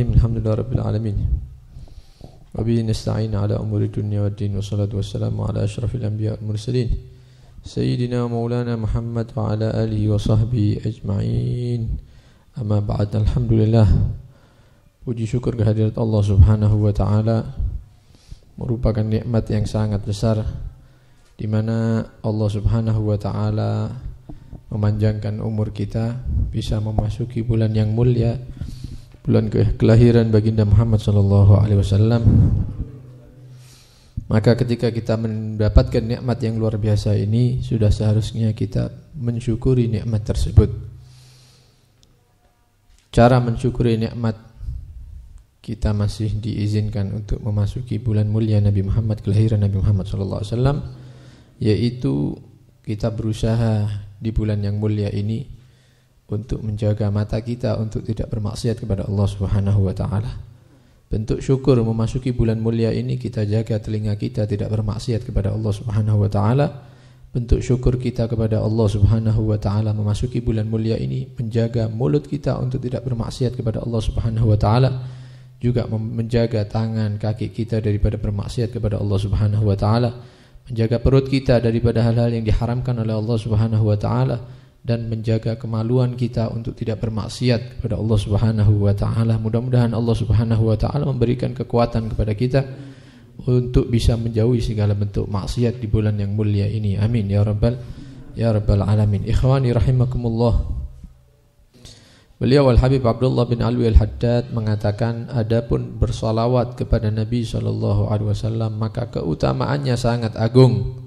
Bismillahirrahmanirrahim. Alhamdulillahirabbil alamin. Wa bihi nasta'in ala umuri dunya waddin wassalatu wassalamu ala asyrafil anbiya wal mursalin sayyidina maulana Muhammad wa ala alihi wa sahbihi ajma'in. Amma ba'd. Alhamdulillah. Puji syukur kehadirat Allah Subhanahu wa taala merupakan nikmat yang sangat besar di mana Allah Subhanahu wa taala memanjangkan umur kita bisa memasuki bulan yang mulia, bulan kelahiran baginda Muhammad sallallahu alaihi wasallam. Maka ketika kita mendapatkan nikmat yang luar biasa ini, sudah seharusnya kita mensyukuri nikmat tersebut. Cara mensyukuri nikmat, kita masih diizinkan untuk memasuki bulan mulia Nabi Muhammad, kelahiran Nabi Muhammad sallallahu alaihi wasallam, yaitu kita berusaha di bulan yang mulia ini untuk menjaga mata kita untuk tidak bermaksiat kepada Allah Subhanahu wa taala. Bentuk syukur memasuki bulan mulia ini, kita jaga telinga kita tidak bermaksiat kepada Allah Subhanahu wa taala. Bentuk syukur kita kepada Allah Subhanahu wa taala memasuki bulan mulia ini, menjaga mulut kita untuk tidak bermaksiat kepada Allah Subhanahu wa taala, juga menjaga tangan kaki kita daripada bermaksiat kepada Allah Subhanahu wa taala, menjaga perut kita daripada hal-hal yang diharamkan oleh Allah Subhanahu wa taala, dan menjaga kemaluan kita untuk tidak bermaksiat kepada Allah Subhanahu wa taala. Mudah-mudahan Allah Subhanahu wa taala memberikan kekuatan kepada kita untuk bisa menjauhi segala bentuk maksiat di bulan yang mulia ini. Amin ya rabbal alamin. Ikhwani rahimakumullah. Beliau Al-Habib Abdullah bin Alwi Al-Haddad mengatakan, adapun bersalawat kepada Nabi SAW maka keutamaannya sangat agung.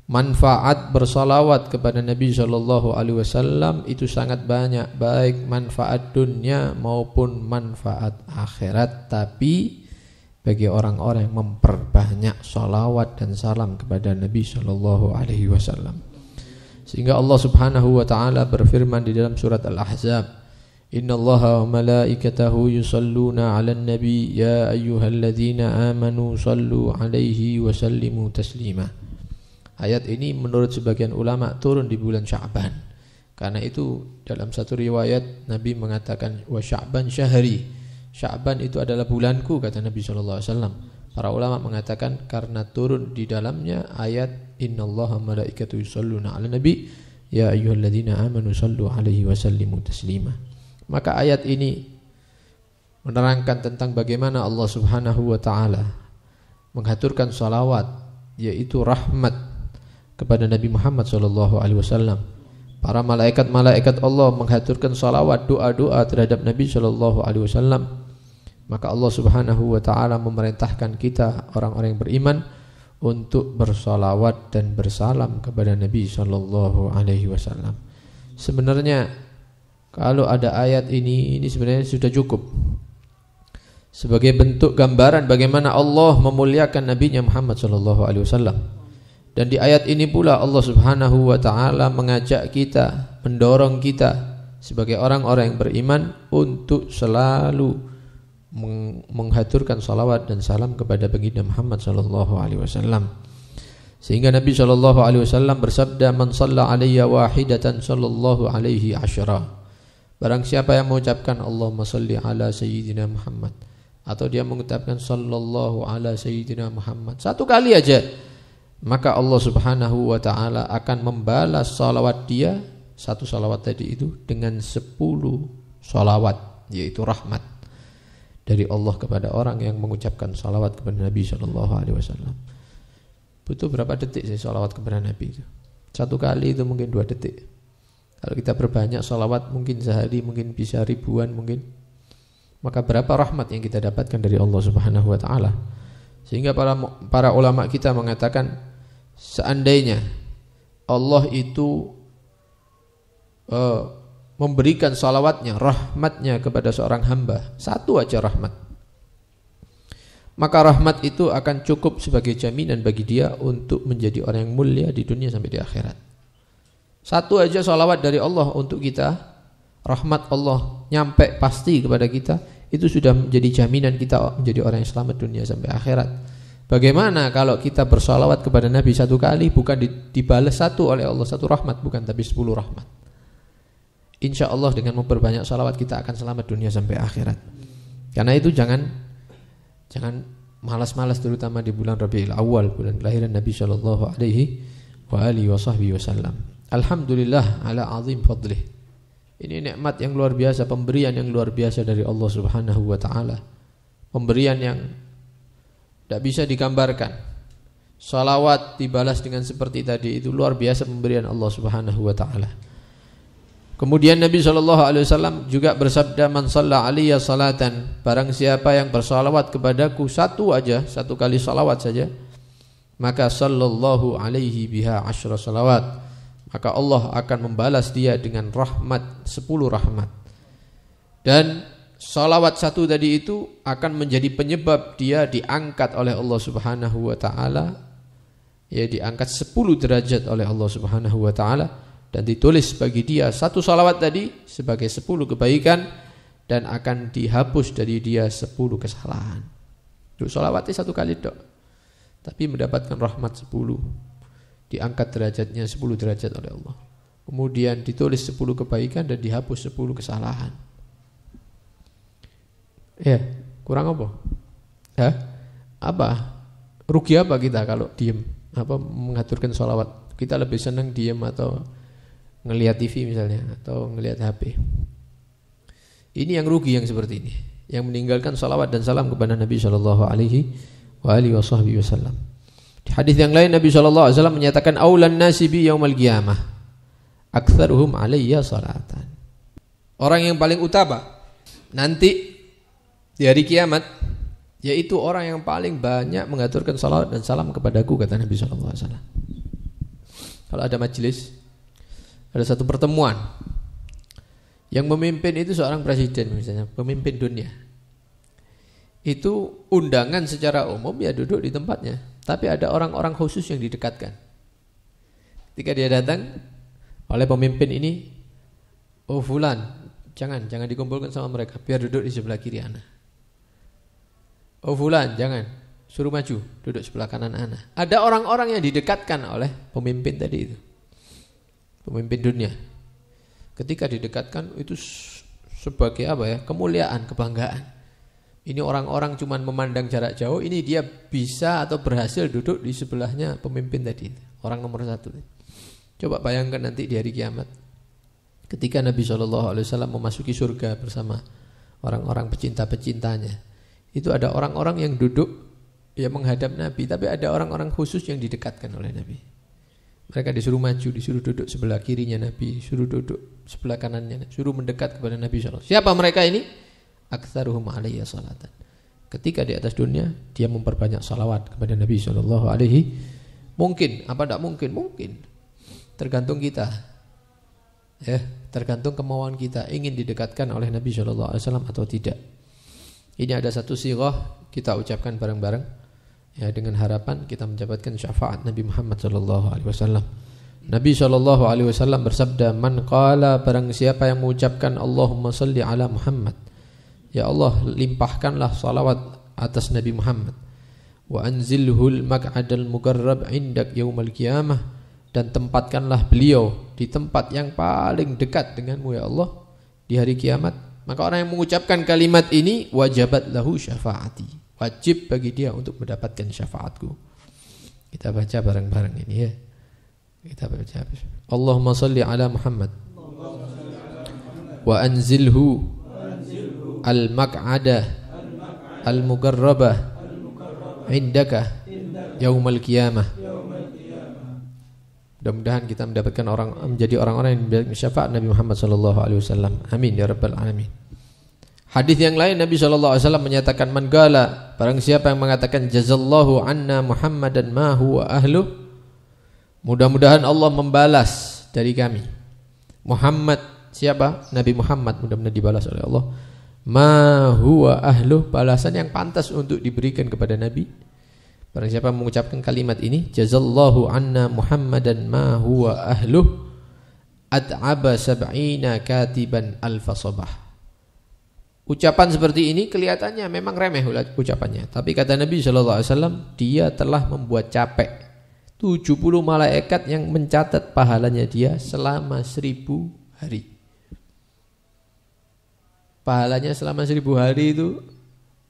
Manfaat bersalawat kepada Nabi SAW itu sangat banyak, baik manfaat dunia maupun manfaat akhirat. Tapi bagi orang-orang yang memperbanyak salawat dan salam kepada Nabi SAW, sehingga Allah Subhanahu wa ta'ala berfirman di dalam surat Al-Ahzab, Innallaha wa malaikatahu yusalluna 'alan nabi ya ayyuhalladzina amanu sallu 'alaihi wa sallimu taslima. Ayat ini menurut sebagian ulama turun di bulan Sya'ban. Karena itu dalam satu riwayat Nabi mengatakan wa Sya'ban syahri. Sya'ban itu adalah bulanku, kata Nabi sallallahu alaihi wasallam. Para ulama mengatakan karena turun di dalamnya ayat Innallaha wa malaikatahu yusalluna 'alan nabi ya ayyuhalladzina amanu sallu 'alaihi wa sallimu taslima. Maka ayat ini menerangkan tentang bagaimana Allah Subhanahu wa ta'ala menghaturkan salawat, yaitu rahmat kepada Nabi Muhammad SAW. Para malaikat-malaikat Allah menghaturkan salawat, doa-doa terhadap Nabi SAW. Maka Allah Subhanahu wa ta'ala memerintahkan kita orang-orang yang beriman untuk bersalawat dan bersalam kepada Nabi SAW. Sebenarnya kalau ada ayat ini sebenarnya sudah cukup sebagai bentuk gambaran bagaimana Allah memuliakan Nabi Muhammad SAW. Dan di ayat ini pula Allah Subhanahu wa ta'ala mengajak kita, mendorong kita sebagai orang-orang yang beriman untuk selalu menghaturkan salawat dan salam kepada baginda Muhammad SAW. Sehingga Nabi SAW bersabda, Man shalla alayya wahidatan sallallahu alaihi asyara. Barang siapa yang mengucapkan Allahumma salli ala sayyidina Muhammad, atau dia mengucapkan sallallahu ala sayyidina Muhammad satu kali aja, maka Allah Subhanahu wa ta'ala akan membalas salawat dia, satu salawat tadi itu, dengan 10 salawat, yaitu rahmat dari Allah kepada orang yang mengucapkan salawat kepada Nabi SAW. Butuh berapa detik sih salawat kepada Nabi itu? Satu kali itu mungkin 2 detik. Kalau kita berbanyak salawat mungkin sehari mungkin bisa ribuan mungkin. Maka berapa rahmat yang kita dapatkan dari Allah Subhanahu wa ta'ala. Sehingga para ulama kita mengatakan, seandainya Allah itu memberikan salawatnya, rahmatnya kepada seorang hamba, satu aja rahmat, maka rahmat itu akan cukup sebagai jaminan bagi dia untuk menjadi orang yang mulia di dunia sampai di akhirat. Satu aja salawat dari Allah untuk kita, rahmat Allah nyampe pasti kepada kita, itu sudah menjadi jaminan kita menjadi orang yang selamat dunia sampai akhirat. Bagaimana kalau kita bersalawat kepada Nabi satu kali, bukan dibalas satu oleh Allah, satu rahmat, bukan, tapi 10 rahmat. Insya Allah dengan memperbanyak salawat kita akan selamat dunia sampai akhirat. Karena itu jangan malas-malas, terutama di bulan Rabiul Awal, bulan kelahiran Nabi sallallahu alaihi wasallam. Alhamdulillah ala azim fadlih. Ini nikmat yang luar biasa, pemberian yang luar biasa dari Allah Subhanahu wa taala. Pemberian yang tidak bisa digambarkan. Salawat dibalas dengan seperti tadi, itu luar biasa pemberian Allah Subhanahu wa taala. Kemudian Nabi SAW juga bersabda, man shalla alaiya salatan, barang siapa yang bersalawat kepadaku satu kali salawat saja, maka sallallahu alaihi biha asyra salawat, maka Allah akan membalas dia dengan rahmat 10 rahmat. Dan salawat satu tadi itu akan menjadi penyebab dia diangkat oleh Allah Subhanahu wa taala, ya, diangkat 10 derajat oleh Allah Subhanahu wa taala, dan ditulis bagi dia satu salawat tadi sebagai 10 kebaikan, dan akan dihapus dari dia 10 kesalahan. Itu salawatnya satu kali dok, tapi mendapatkan rahmat 10, diangkat derajatnya 10 derajat oleh Allah. Kemudian ditulis 10 kebaikan dan dihapus 10 kesalahan. Ya, kurang apa? Ya, apa? Rugi apa kita kalau diem? Apa mengaturkan salawat? Kita lebih senang diem atau ngelihat TV misalnya, atau ngelihat HP. Ini yang rugi yang seperti ini, yang meninggalkan salawat dan salam kepada Nabi sallallahu alaihi wasallam. Di hadis yang lain Nabi sallallahu alaihi wasallam menyatakan, aulan nasi bi yaumal qiyamah aktsaruhum alayya salatan. Orang yang paling utama nanti di hari kiamat yaitu orang yang paling banyak mengaturkan salawat dan salam kepadaku, kata Nabi sallallahu alaihi wasallam. Kalau ada majelis, ada satu pertemuan, yang memimpin itu seorang presiden misalnya, pemimpin dunia, itu undangan secara umum ya duduk di tempatnya, tapi ada orang-orang khusus yang didekatkan. Ketika dia datang oleh pemimpin ini, oh fulan, jangan dikumpulkan sama mereka, biar duduk di sebelah kiri ana. Oh fulan, jangan, suruh maju, duduk sebelah kanan ana. Ada orang-orang yang didekatkan oleh pemimpin tadi itu, pemimpin dunia. Ketika didekatkan itu sebagai apa ya, kemuliaan, kebanggaan. Ini orang-orang cuman memandang jarak jauh, ini dia bisa atau berhasil duduk di sebelahnya pemimpin tadi, orang nomor 1. Coba bayangkan nanti di hari kiamat, ketika Nabi SAW memasuki surga bersama orang-orang pecinta-pecintanya, itu ada orang-orang yang duduk ya menghadap Nabi, tapi ada orang-orang khusus yang didekatkan oleh Nabi. Mereka disuruh maju, disuruh duduk sebelah kirinya Nabi, disuruh duduk sebelah kanannya, suruh mendekat kepada Nabi SAW. Siapa mereka ini? Aktsaruhum alayya salatan. Ketika di atas dunia dia memperbanyak salawat kepada Nabi SAW. Mungkin apa tidak mungkin? Mungkin. Tergantung kita. Ya, tergantung kemauan kita ingin didekatkan oleh Nabi SAW atau tidak. Ini ada satu sighah kita ucapkan bareng-bareng, ya, dengan harapan kita mendapatkan syafaat Nabi Muhammad SAW. Nabi SAW bersabda, man qala, barang siapa yang mengucapkan Allahumma salli ala Muhammad, ya Allah limpahkanlah salawat atas Nabi Muhammad, wa anzilhul maq'adal muqarrab indak yaumal qiyamah, dan tempatkanlah beliau di tempat yang paling dekat denganmu ya Allah di hari kiamat, maka orang yang mengucapkan kalimat ini wajabat lahu syafaati, wajib bagi dia untuk mendapatkan syafaatku. Kita baca bareng-bareng ini ya. Kita baca. Allahumma salli ala Muhammad wa anzilhu al-maq'ada al-muqarrabah indaka yaumal qiyamah. Mudah-mudahan kita mendapatkan menjadi orang-orang yang mendapatkan syafaat Nabi Muhammad SAW. Amin ya rabbal alamin. Hadis yang lain Nabi SAW menyatakan, man qala, barang siapa yang mengatakan jazallahu anna Muhammadan ma huwa ahlu, mudah-mudahan Allah membalas dari kami Muhammad, siapa? Nabi Muhammad, mudah-mudahan dibalas oleh Allah, ma huwa ahlu, balasan yang pantas untuk diberikan kepada Nabi. Barang siapa mengucapkan kalimat ini, jazallahu anna Muhammadan ma huwa ahluh at'aba sab'ina katiban alfa sabah. Ucapan seperti ini kelihatannya memang remeh ucapannya, tapi kata Nabi SAW, dia telah membuat capek 70 malaikat yang mencatat pahalanya dia selama 1000 hari. Pahalanya selama 1000 hari itu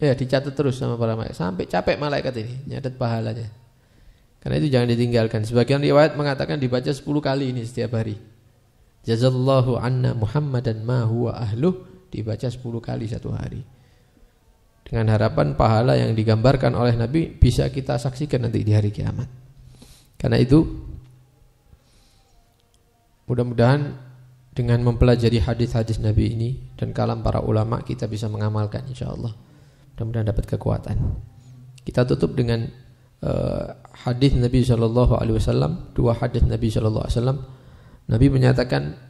Ya, dicatat terus sama para malaikat sampai capek malaikat ini nyatet pahalanya. Karena itu jangan ditinggalkan. Sebagian riwayat mengatakan dibaca 10 kali ini setiap hari. Jazallahu anna Muhammadan ma huwa ahluh, dibaca 10 kali satu hari. Dengan harapan pahala yang digambarkan oleh Nabi bisa kita saksikan nanti di hari kiamat. Karena itu mudah-mudahan dengan mempelajari hadis-hadis Nabi ini dan kalam para ulama kita bisa mengamalkan insyaallah. Mudah-mudahan dapat kekuatan. Kita tutup dengan hadis Nabi sallallahu alaihi wasallam, 2 hadis Nabi sallallahu alaihi wasallam. Nabi menyatakan,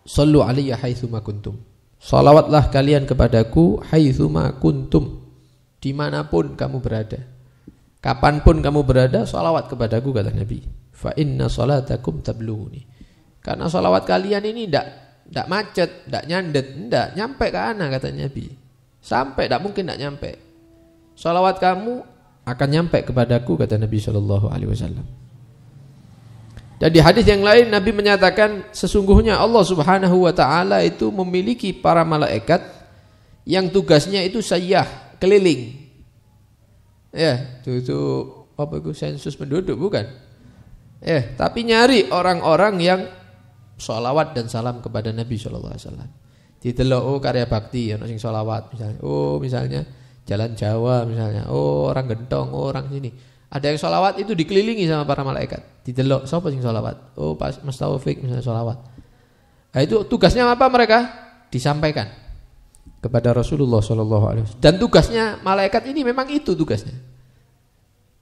"Shallu alayya haitsuma kuntum." Salawatlah kalian kepadaku haitsuma kuntum, dimanapun kamu berada. Kapanpun kamu berada, salawat kepadaku, kata Nabi. Fa inna salatakum tablughuni. Karena salawat kalian ini tidak macet, tidak nyandet, tidak nyampe ke ana, kata Nabi. Sampai tidak mungkin tidak nyampe. Salawat kamu akan nyampe kepadaku, kata Nabi sallallahu alaihi wasallam. Dan di hadis yang lain Nabi menyatakan sesungguhnya Allah Subhanahu wa taala itu memiliki para malaikat yang tugasnya itu sayyah, keliling. Ya, itu apa itu sensus penduduk bukan? Tapi nyari orang-orang yang sholawat dan salam kepada Nabi sallallahu alaihi wasallam. Didelok karya bakti ana sing sholawat misalnya. Misalnya Jalan Jawa misalnya. Orang Gentong, orang sini. Ada yang sholawat itu dikelilingi sama para malaikat. Didelok, siapa sing sholawat? Pas Mas Taufik misalnya sholawat. Nah itu tugasnya apa mereka? Disampaikan kepada Rasulullah SAW. Dan tugasnya malaikat ini memang itu tugasnya.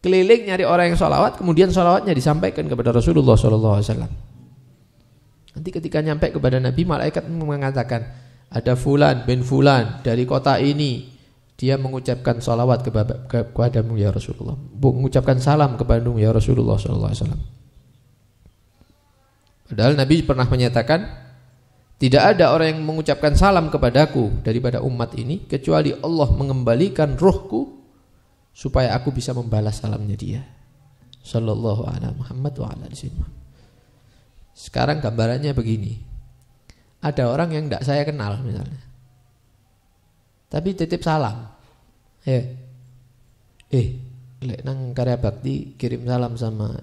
Keliling nyari orang yang sholawat, kemudian sholawatnya disampaikan kepada Rasulullah SAW. Nanti ketika nyampe kepada Nabi, malaikat mengatakan, ada fulan bin fulan dari kota ini, dia mengucapkan salawat kepadamu ya Rasulullah, mengucapkan salam kepadamu ya Rasulullah SAW. Padahal Nabi pernah menyatakan, tidak ada orang yang mengucapkan salam kepadaku daripada umat ini kecuali Allah mengembalikan ruhku supaya aku bisa membalas salamnya dia. Sallallahu alaihi Muhammad wa ala alihi. Sekarang gambarannya begini. Ada orang yang tidak saya kenal misalnya, tapi titip salam. Lek nang karya bakti kirim salam sama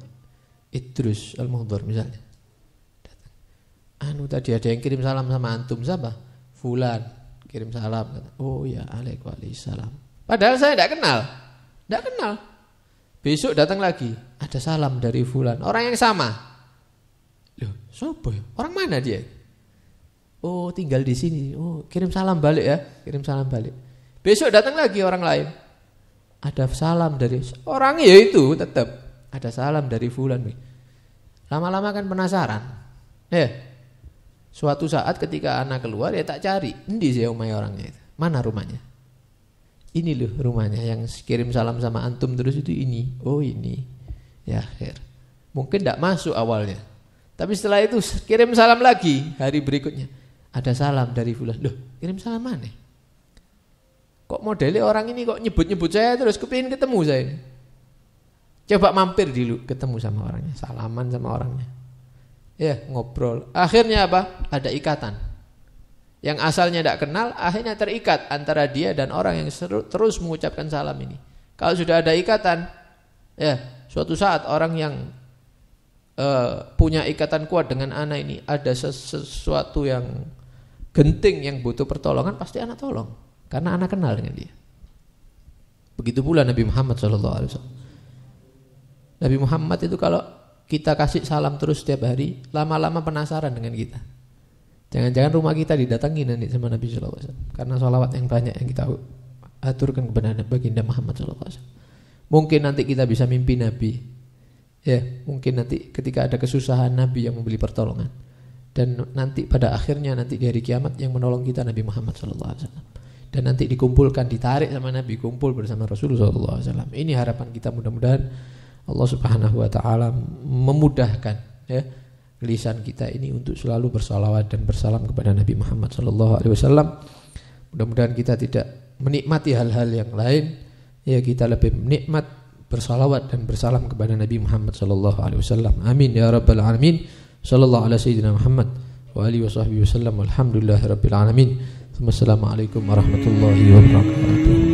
Idrus Al-Muhdhar misalnya. Tadi ada yang kirim salam sama antum, siapa? Fulan kirim salam. Oh ya, Waalaikumsalam. Padahal saya tidak kenal. Besok datang lagi, ada salam dari fulan, orang yang sama. Loh, siapa ya? Orang mana dia? Tinggal di sini. Kirim salam balik ya, kirim salam balik. Besok datang lagi orang lain. Ada salam dari orang ya itu, tetap ada salam dari fulan. Lama-lama kan penasaran. Suatu saat ketika anak keluar ya tak cari, endi sih omah orangnya itu? Mana rumahnya? Ini loh rumahnya yang kirim salam sama antum terus itu ini. Ini. Ya, akhir. Mungkin tidak masuk awalnya. Tapi setelah itu kirim salam lagi hari berikutnya. Ada salam dari fulan. Loh, kirim salam mana? Kok modelnya orang ini kok nyebut-nyebut saya terus, kepingin ketemu saya ini. Coba mampir dulu ketemu sama orangnya, salaman sama orangnya. Ngobrol. Akhirnya apa? Ada ikatan. Yang asalnya tidak kenal, akhirnya terikat antara dia dan orang yang terus mengucapkan salam ini. Kalau sudah ada ikatan, suatu saat orang yang punya ikatan kuat dengan anak ini, ada sesuatu yang genting yang butuh pertolongan, pasti anak tolong. Karena anak kenal dengan dia. Begitu pula Nabi Muhammad SAW. Nabi Muhammad itu kalau kita kasih salam terus setiap hari, lama-lama penasaran dengan kita. Jangan-jangan rumah kita didatangi nanti sama Nabi SAW. Karena salawat yang banyak yang kita aturkan kepada baginda Muhammad SAW. Mungkin nanti kita bisa mimpi Nabi. Mungkin nanti ketika ada kesusahan Nabi yang memberi pertolongan. Dan nanti pada akhirnya nanti di hari kiamat yang menolong kita Nabi Muhammad SAW. Dan nanti dikumpulkan, ditarik sama Nabi, kumpul bersama Rasulullah SAW. Ini harapan kita, mudah-mudahan Allah Subhanahu wa taala memudahkan lisan kita ini untuk selalu bersalawat dan bersalam kepada Nabi Muhammad SAW. Mudah-mudahan kita tidak menikmati hal-hal yang lain, kita lebih menikmat bersalawat dan bersalam kepada Nabi Muhammad SAW. Amin ya rabbal alamin. Sallallahu ala sayyidina Muhammad wa alihi wa sahbihi wasallam. Walhamdulillahirabbil alamin. Wassalamualaikum warahmatullahi wabarakatuh.